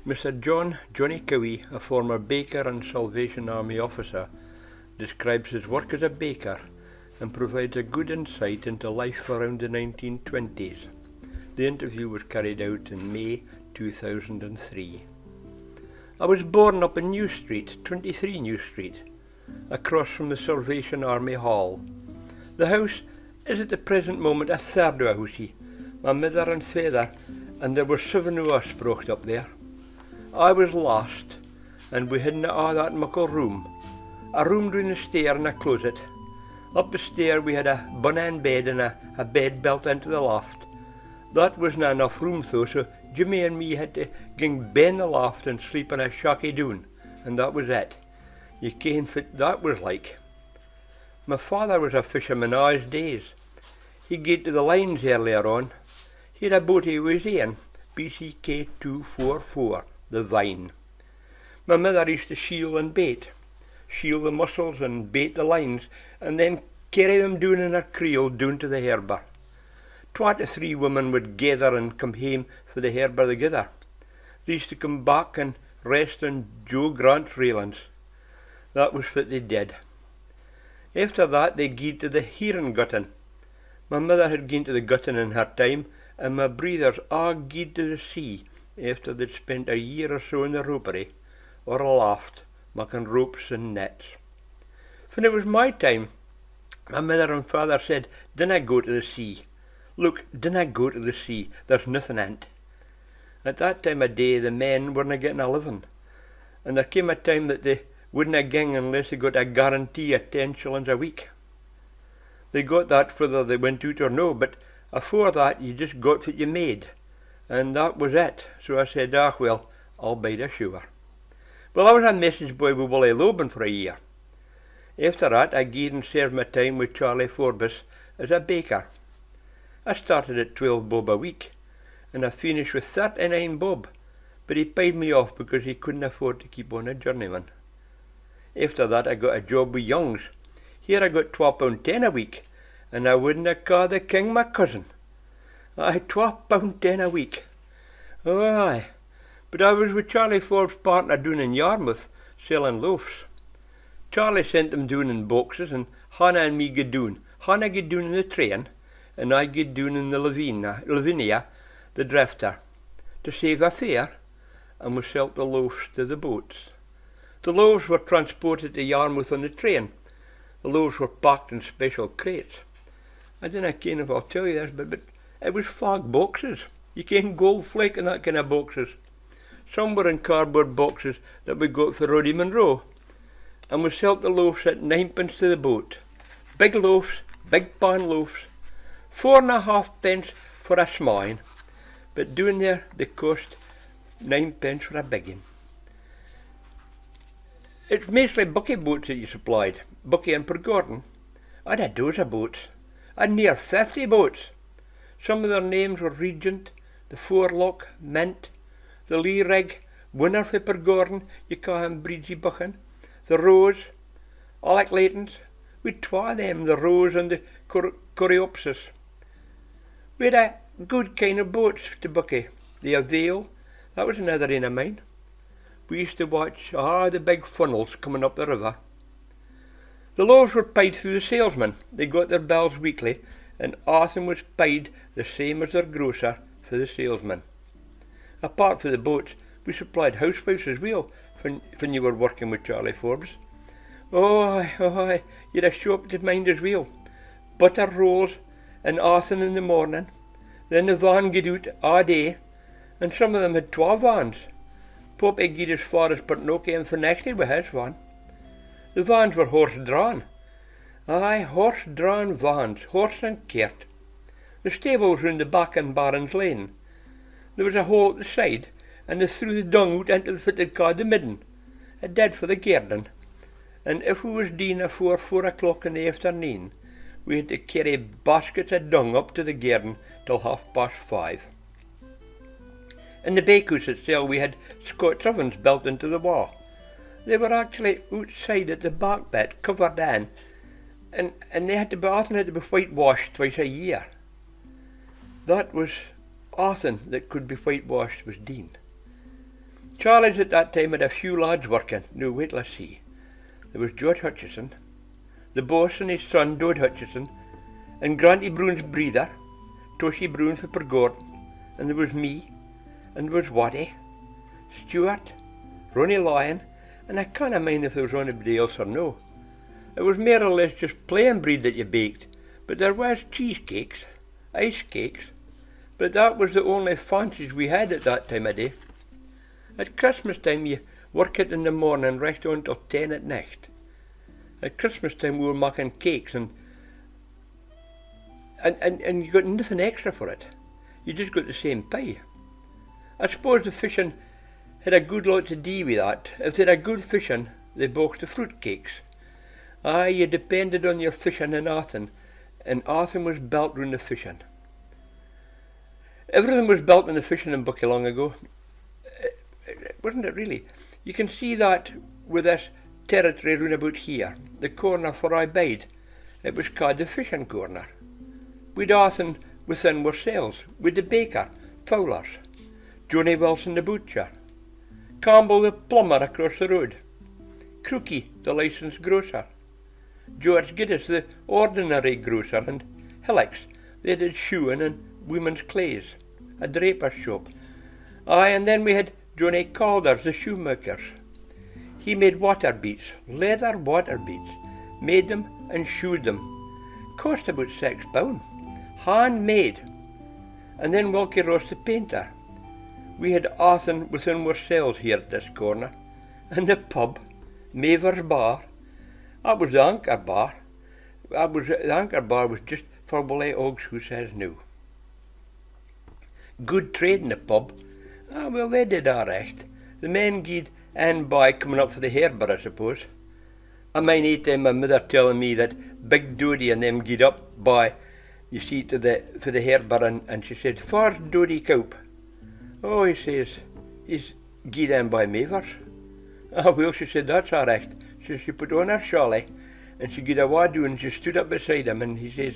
Mr. Johnny Cowie, a former baker and Salvation Army officer, describes his work as a baker and provides a good insight into life around the 1920s. The interview was carried out in May 2003. I was born up in New Street, 23 New Street, across from the Salvation Army Hall. The house is at the present moment a third housey. My mother and father, and there were 7 of us brought up there. I was last, and we hadn't all that muckle room. A room down the stair and a closet. Up the stair we had a bun-end bed and a bed built into the loft. That wasn't enough room though, so Jimmy and me had to ging ben the loft and sleep in a shocky doon, and that was it. You can't fit that was like. My father was a fisherman all his days. He got to the lines earlier on. He had a boat he was in, BCK 244, the Vine. My mother used to shield and bait, shield the mussels and bait the lines, and then carry them down in a creel down to the harbour. 23 women would gather and come home for the harbour together. They used to come back and rest on Joe Grant's railings. That was what they did. After that they gied to the heron gutting. My mother had gone to the gutting in her time, and my brothers all gied to the sea after they'd spent a year or so in the ropery, or aloft, making ropes and nets. When it was my time, my mother and father said, "Dinna go to the sea. Look, dinna go to the sea, there's nothing in't." At that time of day the men weren't getting a living, and there came a time that they wouldn't gang unless they got a guarantee of 10 shillings a week. They got that whether they went out or no, but afore that you just got what you made, and that was it. So I said, well, I'll bide ashore. Well, I was a message boy with Willie Loban for a year. After that I gied and served my time with Charlie Forbes as a baker. I started at 12 bob a week, and I finished with 39 bob, but he paid me off because he couldn't afford to keep on a journeyman. After that I got a job with Young's. Here I got £12.10 a week, and I wouldn't call the king my cousin. Aye, £12.10 a week. Oh, aye. But I was with Charlie Forbes' partner down in Yarmouth, selling loaves. Charlie sent them down in boxes, and Hannah and me get down. Hannah get down in the train, and I get down in the Lavinia, the drifter, to save a fare, and we sell the loaves to the boats. The loaves were transported to Yarmouth on the train. The loaves were packed in special crates. I don't know if I'll tell you this, but it was fog boxes. You can't gold flake in that kind of boxes. Some were in cardboard boxes that we got for Roddy Monroe, and we sold the loaves at 9p to the boat. Big loaves, big pan loaves, 4.5p for a small, but down there they cost 9p for a big one. It's mostly Buckie boats that you supplied, Buckie and Pergordon. I'd a dozen boats. I'd near 50 boats. Some of their names were Regent, the Forelock, Mint, the Lee Rig, Winner for Pergordon, you call him Breezy Buchan, the Rose, Alec Laytons. We'd twa them, the Rose and the Coreopsis. We had a good kind of boats to Buckie. The Avail, that was another one of mine. We used to watch the big funnels coming up the river. The loaves were paid through the salesmen. They got their bills weekly, and often was paid the same as their grocer for the salesman. Apart from the boats, we supplied housewives as well when you were working with Charlie Forbes. Oh, you had a shop to mind as well. Butter rolls and often in the morning. Then the van get out all day, and some of them had 12 vans. Poppy gied as far as Portnoky and Finexley with his van. The vans were horse-drawn. Aye, horse-drawn vans, horse and cart. The stables were in the back in Barron's Lane. There was a hole at the side, and they threw the dung out into the fitted car the midden. It did for the garden. And if we was doing afore 4 o'clock in the afternoon, we had to carry baskets of dung up to the garden till 5:30. In the bakehouse itself we had Scots ovens built into the wall. They were actually outside at the back bit, covered in, and they often had to be whitewashed twice a year. That was often that could be whitewashed was Dean. Charlie's at that time had a few lads working. Now wait till I see. There was George Hutchison, the boss and his son Dod Hutchison, and Granty Broon's breather, Toshi Broon for Gordon, and there was me, and there was Waddy, Stuart, Ronnie Lyon, and I can't mind if there was anybody else or no. It was more or less just plain bread that you baked, but there was cheesecakes, ice cakes, but that was the only fancies we had at that time of day. At Christmas time you work it in the morning and rest on till 10 at night. At Christmas time we were making cakes and you got nothing extra for it. You just got the same pie. I suppose the fishing had a good lot to do with that. If they had a good fishing, they baked the fruit cakes. Aye, you depended on your fishing in Athen, and Athen was built round the fishing. Everything was built in the fishing in Buckie long ago. Wasn't it really? You can see that with this territory round about here, the corner where I bide. It was called the fishing corner. We'd Athen within ourselves, with the baker, Fowler's, Johnny Wilson the butcher, Campbell the plumber across the road, Crookie the licensed grocer, George Giddis the ordinary grocer, and Hillocks, they did shoeing and women's clays, a draper's shop. Aye, and then we had Johnny Calders the shoemakers. He made water beats, leather water beats, made them and shoed them. Cost about £6, handmade. And then Wilkie Ross the painter. We had Athen within ourselves here at this corner, and the pub, Maver's Bar. That was the Anchor Bar. The Anchor Bar was just for Willie Oggs who says no. Good trade in the pub. Ah, well, they did all right. The men gied and by coming up for the harbour, I suppose. I mind any time my mother telling me that Big Dodie and them gied up by, you see, for the harbour, and she said, "Far's Dodie Cope?" Oh, he says, he's gied in by Mavers. Ah, well, she said, that's all right. So she put on her shawlie, and she gied a wadu, and she stood up beside him, and he says,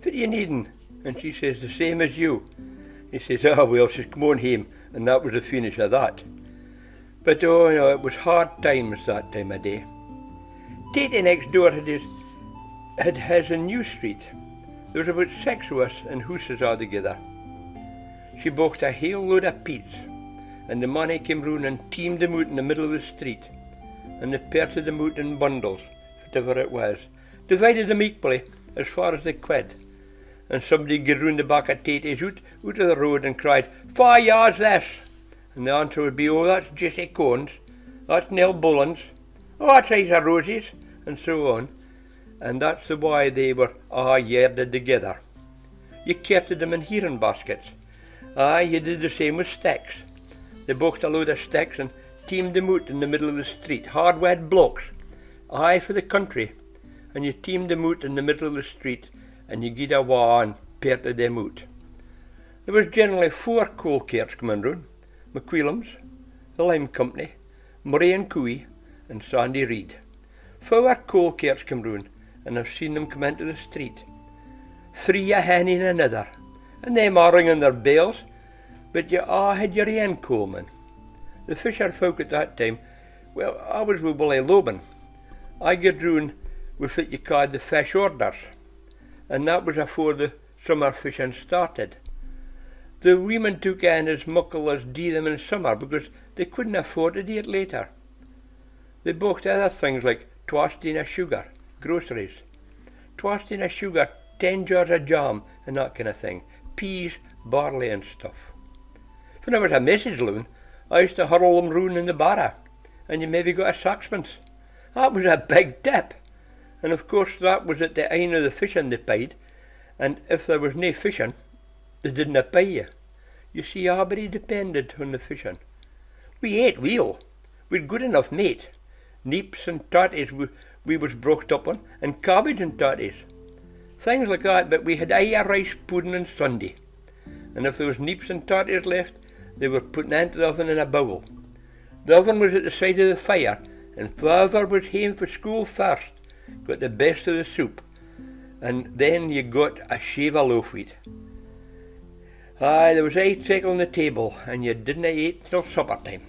"What you needin'?" And she says, "The same as you." He says, "Oh, well," she says, "come on home," and that was the finish of that. But oh no, it was hard times that time of day. Tatey next door had his in New Street. There was about 6 of us in houses altogether. She bought a whole load of peats, and the money came round and teamed them out in the middle of the street, and they parted them out in bundles, whatever it was, divided them equally as far as they could, and somebody got round the back of Tatey's out of the road and cried, "4 yards this!" And the answer would be, "Oh, that's Jesse Cones, that's Nell Bullens, oh, that's Isa Roses," and so on. And that's the why they were all yarded together. You carted them in hearing baskets. Aye, you did the same with sticks. They bought a load of sticks and teamed them out in the middle of the street, hard-wet blocks, aye for the country, and you teamed them out in the middle of the street, and you gied a wa and parted them out. There was generally 4 coal carts coming round, McQuillam's, the Lime Company, Murray and Cowie, and Sandy Reid. 4 coal carts come round, and I've seen them come into the street. 3 a hen in another, and them all ringing their bells, but you all had your own coalman. The fisher folk at that time, well, I was with Willie Loban. I got round with what you called the fish orders, and that was afore the summer fishing started. The women took in as muckle as do them in summer because they couldn't afford to do it later. They bought other things like twasteen of sugar, groceries, twasteen of sugar, 10 jars of jam and that kind of thing, peas, barley and stuff. When I was a message loon, I used to hurl them round in the barra, and you maybe got a saxpence. That was a big tip. And of course that was at the end of the fishing they paid, and if there was no fishing, they didn't pay you. You see, everybody depended on the fishing. We ate well. We'd good enough meat. Neeps and tatties we was brought up on, and cabbage and tatties. Things like that, but we had rice pudding on Sunday. And if there was neeps and tatties left, they were put into the oven in a bowl. The oven was at the side of the fire, and father was home for school first, got the best of the soup, and then you got a shave of loaf wheat. Aye, there was 8 shekel on the table, and you didn't eat till supper time.